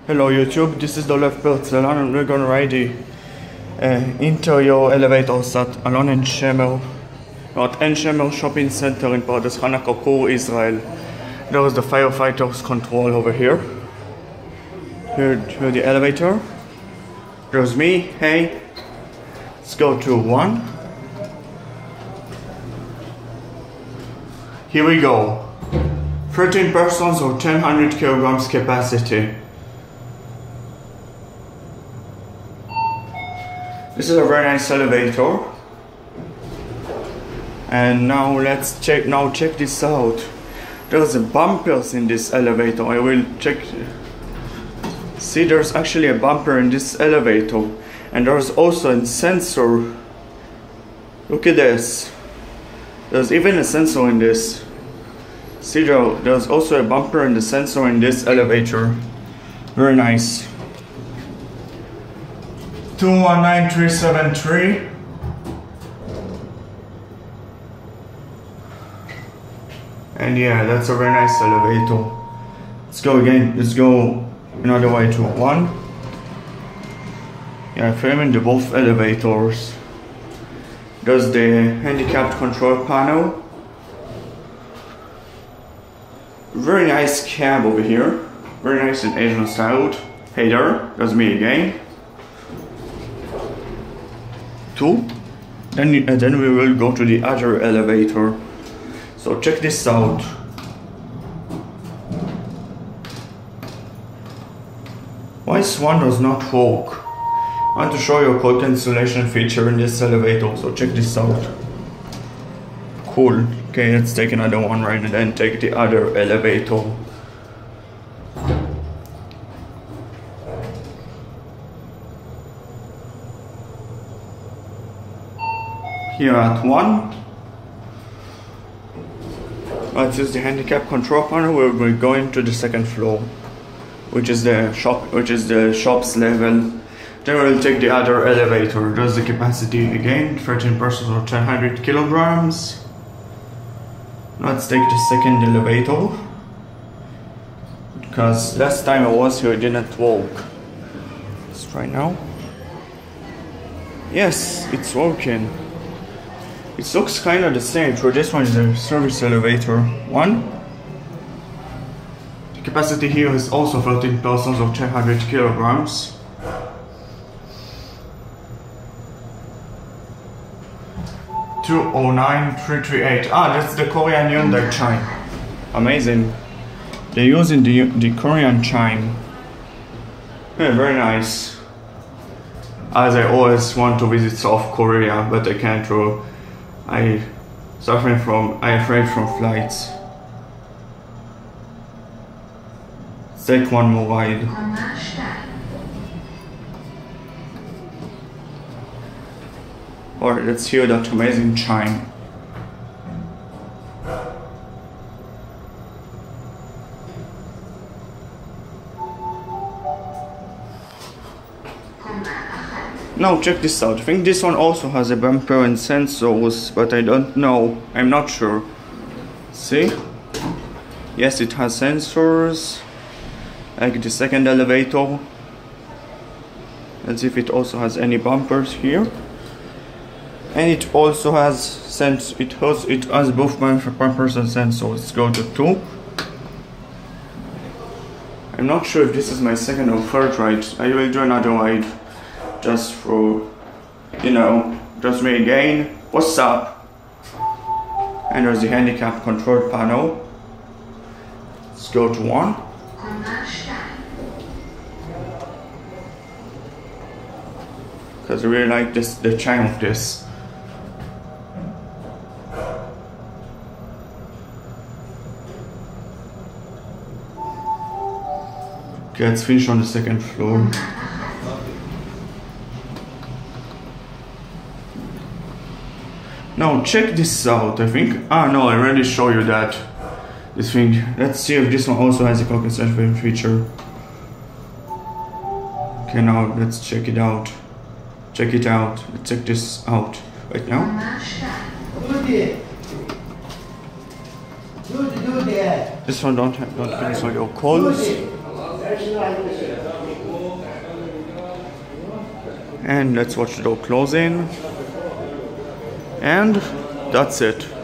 Hello YouTube, this is Dolev Perzelan and we're gonna ride the interior elevators at Ein Shemer Shopping Center in Pardes Hanna-Karkur, Israel. There is the firefighters control over here. Here the elevator. There's me, hey. Let's go to 1. Here we go. 13 persons or 1,000 kilograms capacity. This is a very nice elevator. And now let's check this out. There's bumpers in this elevator. I will check. See, there's actually a bumper in this elevator. And there's also a sensor. Look at this. There's even a sensor in this. See, there's also a bumper and a sensor in this elevator. Very nice. 219373. And yeah, that's a very nice elevator. Let's go again. Let's go another way to 1. Yeah, filming the both elevators. There's the handicapped control panel. Very nice cab over here. Very nice and Asian styled. Hey there, that's me again. 2. Then we will go to the other elevator. So check this out. Why this one does not work? I want to show you a cold cancellation feature in this elevator, so check this out. Cool. Okay, let's take another one right and then take the other elevator. Here at 1. Let's use the handicap control panel. We're going to the 2nd floor, which is the shop's level. Then we'll take the other elevator. There's the capacity again, 13 persons or 1,000 kilograms. Let's take the 2nd elevator, because last time I was here it didn't work. Let's try now. Yes, it's working. It looks kind of the same. For this one is the service elevator 1. The capacity here is also 13 persons or 1,000 kilograms. $209,338. That's the Korean Hyundai Chime. Amazing. They're using the Korean Chime. Yeah, very nice. As I always want to visit South Korea, but I can't. I'm afraid from flights. Let's take one more ride. Alright, let's hear that amazing chime. Now check this out. I think this one also has a bumper and sensors, but I don't know. I'm not sure. See? Yes, it has sensors. Like the 2nd elevator. Let's see if it also has any bumpers here. And it also has it has both bumpers and sensors. Let's go to 2. I'm not sure if this is my 2nd or 3rd ride. I will do another ride. Just for, just me again. What's up? And there's the handicap control panel. Let's go to 1. Because I really like the chime of this. Okay, let's finish on the 2nd floor. Now check this out. I think no, I already showed you that. This thing. Let's see if this one also has a cold cancellation feature. Okay, now let's check it out. Check it out. Let's check this out right now. This one don't cancel your calls. And let's watch the door closing. And that's it.